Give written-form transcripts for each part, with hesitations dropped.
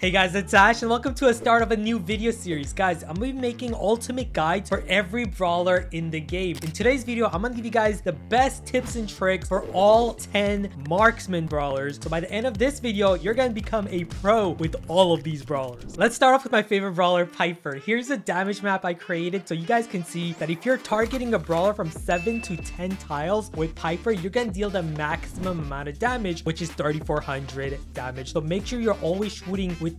Hey guys, it's Ash and welcome to a start of a new video series. Guys, I'm gonna be making ultimate guides for every brawler in the game. In today's video, I'm gonna give you guys the best tips and tricks for all 10 marksman brawlers. So by the end of this video, you're gonna become a pro with all of these brawlers. Let's start off with my favorite brawler, Piper. Here's a damage map I created so you guys can see that if you're targeting a brawler from 7 to 10 tiles with Piper, you're gonna deal the maximum amount of damage, which is 3,400 damage. So make sure you're always shooting within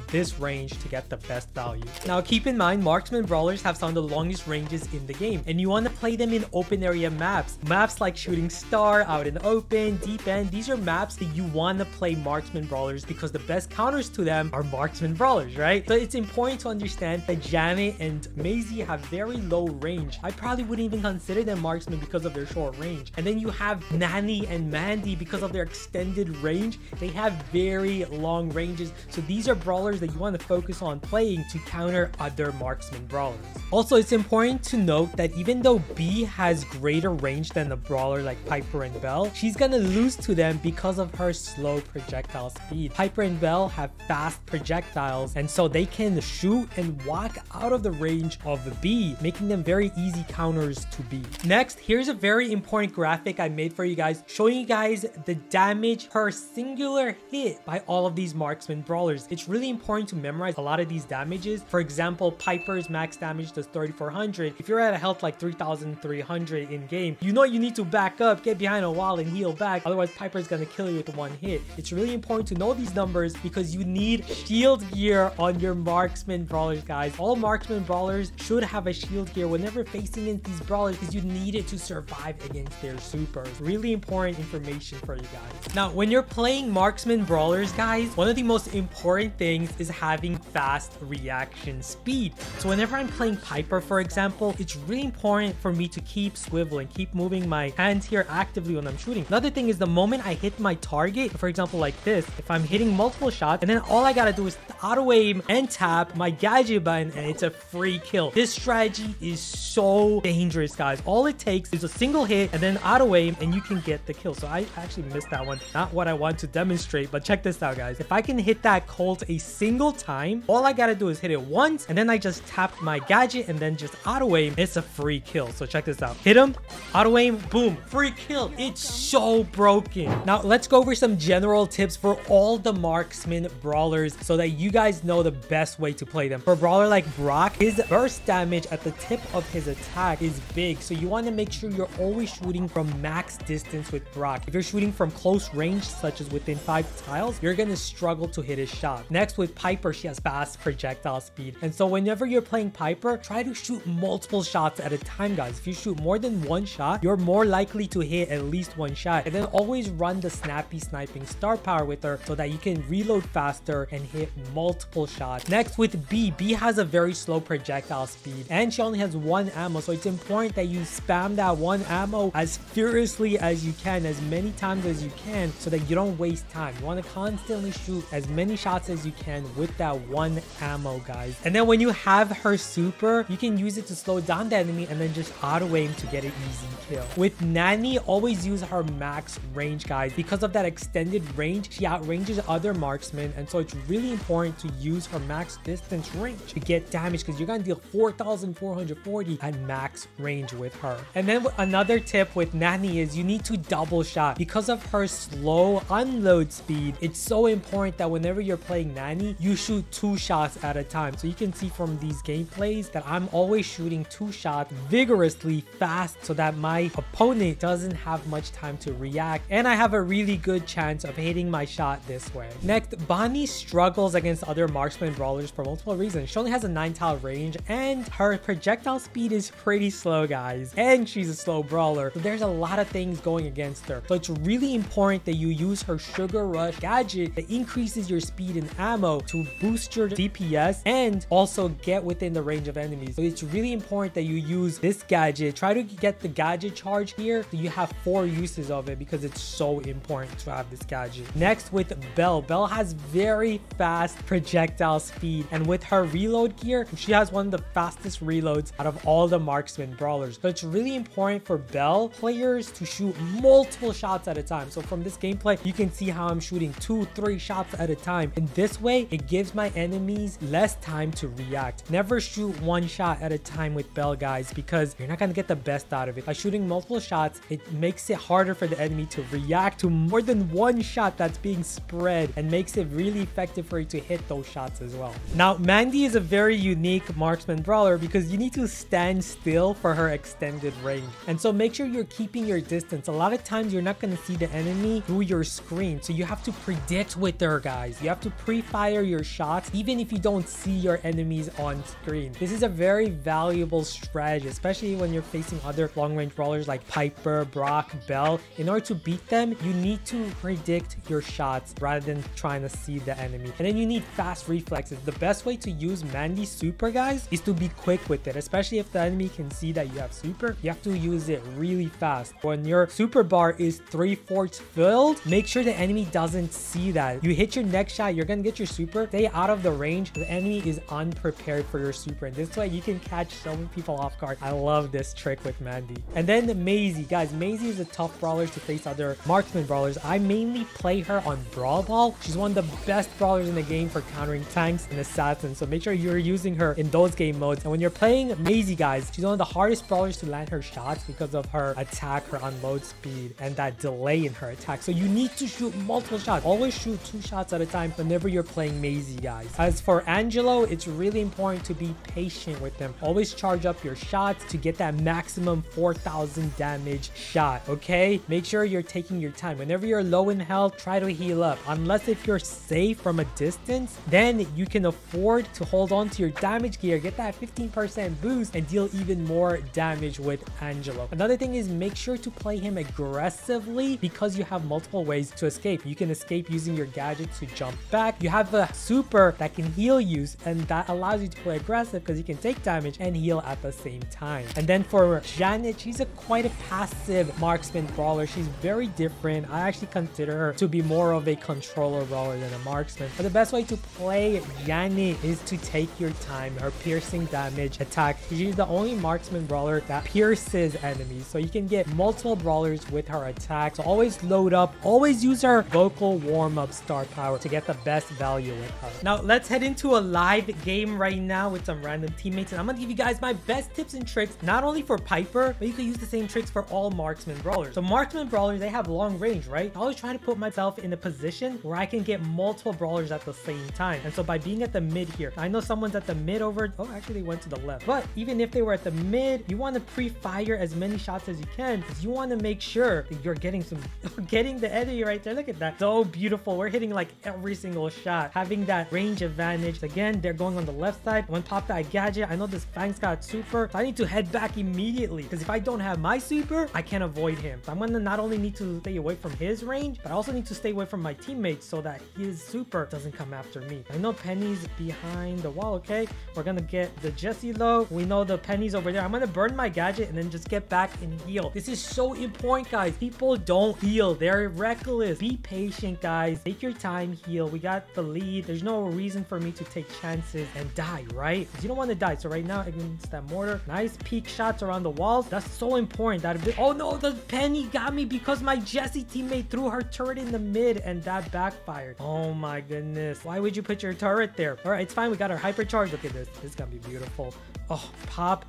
this range to get the best value. Now keep in mind, marksman brawlers have some of the longest ranges in the game, and you want to play them in open area maps like Shooting Star, Out in the Open, Deep End. These are maps that you want to play marksman brawlers because the best counters to them are marksman brawlers, right? So it's important to understand that Janet and Maisie have very low range. I probably wouldn't even consider them marksmen because of their short range. And then you have Nani and Mandy, because of their extended range, they have very long ranges. So these are brawlers that you want to focus on playing to counter other marksman brawlers. Also, it's important to note that even though B has greater range than a brawler like Piper and Belle, she's gonna lose to them because of her slow projectile speed. Piper and Belle have fast projectiles, and so they can shoot and walk out of the range of the B, making them very easy counters to B. Next, here's a very important graphic I made for you guys, showing you guys the damage per singular hit by all of these marksman brawlers. It's really important to memorize a lot of these damages. For example, Piper's max damage does 3,400. If you're at a health like 3,300 in game, you know you need to back up, get behind a wall and heal back. Otherwise, Piper's gonna kill you with one hit. It's really important to know these numbers because you need shield gear on your marksman brawlers, guys. All marksman brawlers should have a shield gear whenever facing into these brawlers because you need it to survive against their supers. Really important information for you guys. Now, when you're playing marksman brawlers, guys, one of the most important things is having fast reaction speed. So whenever I'm playing Piper, for example, it's really important for me to keep swiveling, keep moving my hands here actively when I'm shooting. Another thing is the moment I hit my target, for example like this, if I'm hitting multiple shots and then all I gotta do is auto aim and tap my gadget button and it's a free kill. This strategy is so dangerous, guys. All it takes is a single hit and then auto aim and you can get the kill. So I actually missed that one. Not what I want to demonstrate, but check this out, guys. If I can hit that Colt a single time, all I gotta do is hit it once and then I just tap my gadget and then just auto aim. It's a free kill. So check this out. Hit him, auto aim, boom, free kill. It's so broken. Now let's go over some general tips for all the marksman brawlers so that you guys know the best way to play them. For a brawler like Brock, his burst damage at the tip of his attack is big, so you want to make sure you're always shooting from max distance with Brock. If you're shooting from close range, such as within 5 tiles, you're gonna struggle to hit his shot. Next, with Piper, she has fast projectile speed, and so whenever you're playing Piper, try to shoot multiple shots at a time, guys. If you shoot more than one shot, you're more likely to hit at least one shot. And then always run the snappy sniping star power with her so that you can reload faster and hit multiple shots. Next, with B has a very slow projectile speed and she only has 1 ammo, so it's important that you spam that 1 ammo as furiously as you can, as many times as you can, so that you don't waste time. You want to constantly shoot as many shots as you can with that 1 ammo, guys. And then when you have her super, you can use it to slow down the enemy and then just auto aim to get an easy kill. With Nani, always use her max range, guys. Because of that extended range, she outranges other marksmen, and so it's really important to use her max distance range to get damage because you're gonna deal 4,440 at max range with her. And then another tip with Nani is you need to double shot. Because of her slow unload speed, it's so important that whenever you're playing Nani, you shoot 2 shots at a time. So you can see from these gameplays that I'm always shooting 2 shots vigorously fast so that my opponent doesn't have much time to react and I have a really good chance of hitting my shot this way. Next, Bonnie struggles against other marksman brawlers for multiple reasons. She only has a 9 tile range and her projectile speed is pretty slow, guys, and she's a slow brawler, so there's a lot of things going against her. So it's really important that you use her Sugar Rush gadget that increases your speed and ammo to boost your DPS and also get within the range of enemies. So it's really important that you use this gadget. Try to get the gadget charge here so you have 4 uses of it because it's so important to have this gadget. Next, with Belle. Belle has very fast projectile speed, and with her reload gear, she has one of the fastest reloads out of all the marksman brawlers. So it's really important for Belle players to shoot multiple shots at a time. So from this gameplay, you can see how I'm shooting 2-3 shots at a time, and this way, it gives my enemies less time to react. Never shoot one shot at a time with Belle, guys, because you're not going to get the best out of it. By shooting multiple shots, it makes it harder for the enemy to react to more than one shot that's being spread, and makes it really effective for you to hit those shots as well. Now, Mandy is a very unique marksman brawler because you need to stand still for her extended range. And so make sure you're keeping your distance. A lot of times you're not going to see the enemy through your screen. So you have to predict with her, guys. You have to pre-fire your shots even if you don't see your enemies on screen. This is a very valuable strategy, especially when you're facing other long-range brawlers like Piper, Brock, Belle. In order to beat them, you need to predict your shots rather than trying to see the enemy. And then you need fast reflexes. The best way to use Mandy's super, guys, is to be quick with it, especially if the enemy can see that you have super. You have to use it really fast. When your super bar is 3/4 filled, make sure the enemy doesn't see that. You hit your next shot, you're gonna get your super, stay out of the range. The enemy is unprepared for your super, and this way you can catch so many people off guard. I love this trick with Mandy. And then Maisie, guys. Maisie is a tough brawler to face other marksman brawlers. I mainly play her on Brawl. She's one of the best brawlers in the game for countering tanks and assassins, so make sure you're using her in those game modes. And when you're playing Maisie, guys, she's one of the hardest brawlers to land her shots because of her attack, her unload speed, and that delay in her attack. So you need to shoot multiple shots. Always shoot 2 shots at a time whenever you're playing Maisie, guys. As for Angelo, it's really important to be patient with them. Always charge up your shots to get that maximum 4,000 damage shot, okay? Make sure you're taking your time. Whenever you're low in health, try to heal up. Unless if you're safe from a distance, then you can afford to hold on to your damage gear, get that 15% boost, and deal even more damage with Angelo. Another thing is make sure to play him aggressively because you have multiple ways to escape. You can escape using your gadgets to jump back. You have a super that can heal you, and that allows you to play aggressive because you can take damage and heal at the same time. And then for Janet, she's quite a passive marksman brawler. She's very different. I actually consider her to be more of a controller brawler than a marksman. But the best way to play Janet is to take your time. Her piercing damage attack. She's the only marksman brawler that pierces enemies. So you can get multiple brawlers with her attack. So always load up. Always use her vocal warm-up star power to get the best value with her. Now let's head into a live game right now with some random teammates. And I'm going to give you guys my best tips and tricks, not only for Piper, but you can use the same tricks for all marksman brawlers. So marksman brawlers, they have long range, right? I always try to put myself in a position where I can get multiple brawlers at the same time. And so by being at the mid here, I know someone's at the mid over, oh, actually they went to the left. But even if they were at the mid, you want to pre-fire as many shots as you can because you want to make sure that you're getting the enemy right there. Look at that. So beautiful. We're hitting like every single shot, having that range advantage. Again, they're going on the left side. When pop that gadget, I know this Fang's got super, so I need to head back immediately because if I don't have my super, I can't avoid him. So I'm gonna not only need to stay away from his range, but I also need to stay away from my teammates so that his super doesn't come after me. I know Penny's behind the wall. Okay, we're gonna get the Jesse low. We know the Penny's over there. I'm gonna burn my gadget and then just get back and heal. This is so important, guys. People don't heal. They're reckless. Be patient, guys. Take your time, heal. We got the lead. There's no reason for me to take chances and die, right? Because you don't want to die. So right now against that mortar, nice peek shots around the walls. That's so important. Oh no, the Penny got me because my Jesse teammate threw her turret in the mid and that backfired. Oh my goodness. Why would you put your turret there? All right, it's fine. We got our hypercharge. Look at this. This is gonna be beautiful. Oh, pop.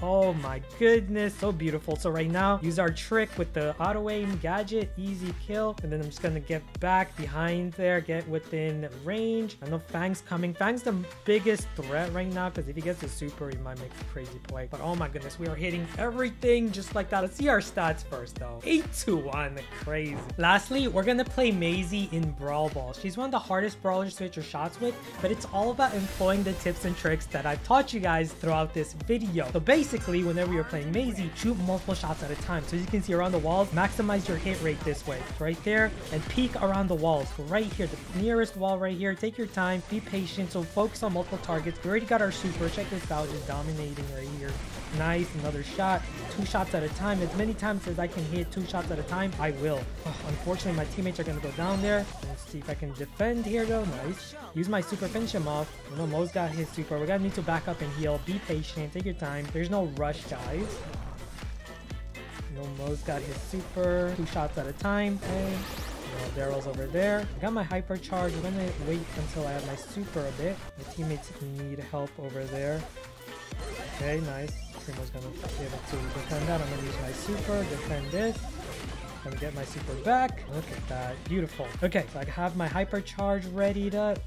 Oh my goodness, so beautiful. So right now, use our trick with the auto aim gadget, easy kill. And then I'm just gonna get back behind there, get within range. I know Fang's coming. Fang's the biggest threat right now because if he gets a super, he might make a crazy play. But oh my goodness, we are hitting everything just like that. Let's see our stats first though. 8-1, crazy. Lastly, we're gonna play Maisie in Brawl Ball. She's one of the hardest brawlers to hit your shots with, but it's all about employing the tips and tricks that I've taught you guys throughout this video. So basically, whenever you're playing Maisie, shoot multiple shots at a time. So as you can see around the walls, maximize your hit rate this way, right there, and peek around the walls. So right here, the nearest wall right here. Take your time, be patient. So focus on multiple targets. We already got our super. Check this out, just dominating right here. Nice, another shot. 2 shots at a time. As many times as I can hit 2 shots at a time, I will. Oh, unfortunately, my teammates are gonna go down there. Let's see if I can defend here though. Nice. Use my super, finish him off. You know, Mo's got his super. We're gonna need to back up and heal. Be patient. Take your time. There's no rush, guys. You know, Mo's got his super. 2 shots at a time. Okay. Daryl's over there. I got my hypercharge. I'm gonna wait until I have my super a bit. My teammates need help over there. Okay, nice. Primo's gonna be able to defend that. I'm gonna use my super, defend this. I'm gonna get my super back. Look at that. Beautiful. Okay, so I have my hypercharge ready to...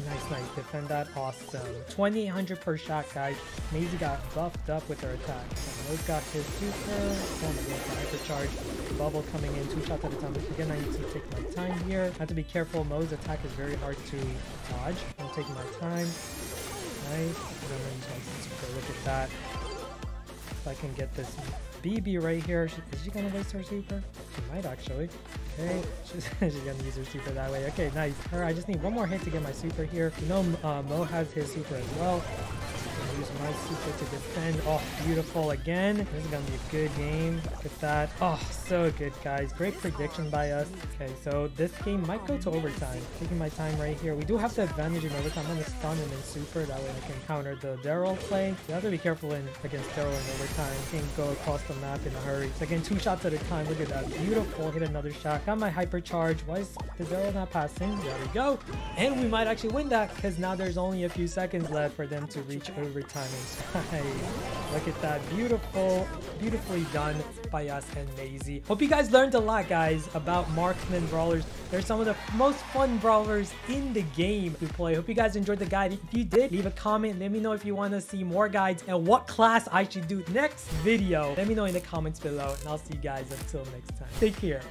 Nice. Defend that. Awesome. 2800 per shot, guys. Maisie got buffed up with her attack. Mo's got his super. Oh my god, hypercharge. Bubble coming in 2 shots at a time. Again, I need to take my time here. I have to be careful. Mo's attack is very hard to dodge. I'm taking my time. Nice. And then I'm just going to super. Look at that. If I can get this BB right here. Is she going to waste her super? She might actually. Okay, she's gonna use her super that way. Okay, nice. Alright, I just need one more hit to get my super here. You know, Mo has his super as well. I'm gonna use my super to defend. Oh, beautiful again. This is gonna be a good game. Look at that. Oh, so good, guys. Great prediction by us. Okay, so this game might go to overtime. Taking my time right here. We do have the advantage in overtime. I'm gonna stun him in super. That way I can counter the Daryl play. You have to be careful against Daryl in overtime. You can't go across the map in a hurry. So again, 2 shots at a time. Look at that. Beautiful. Hit another shot. Got my hypercharge. Why is the Daryl not passing? There we go. And we might actually win that because now there's only a few seconds left for them to reach overtime inside. Look at that. Beautifully done by us and Maisie. Hope you guys learned a lot, guys, about marksman brawlers. They're some of the most fun brawlers in the game to play. Hope you guys enjoyed the guide. If you did, leave a comment. Let me know if you want to see more guides and what class I should do next video. Let me know in the comments below, and I'll see you guys until next time. Take care.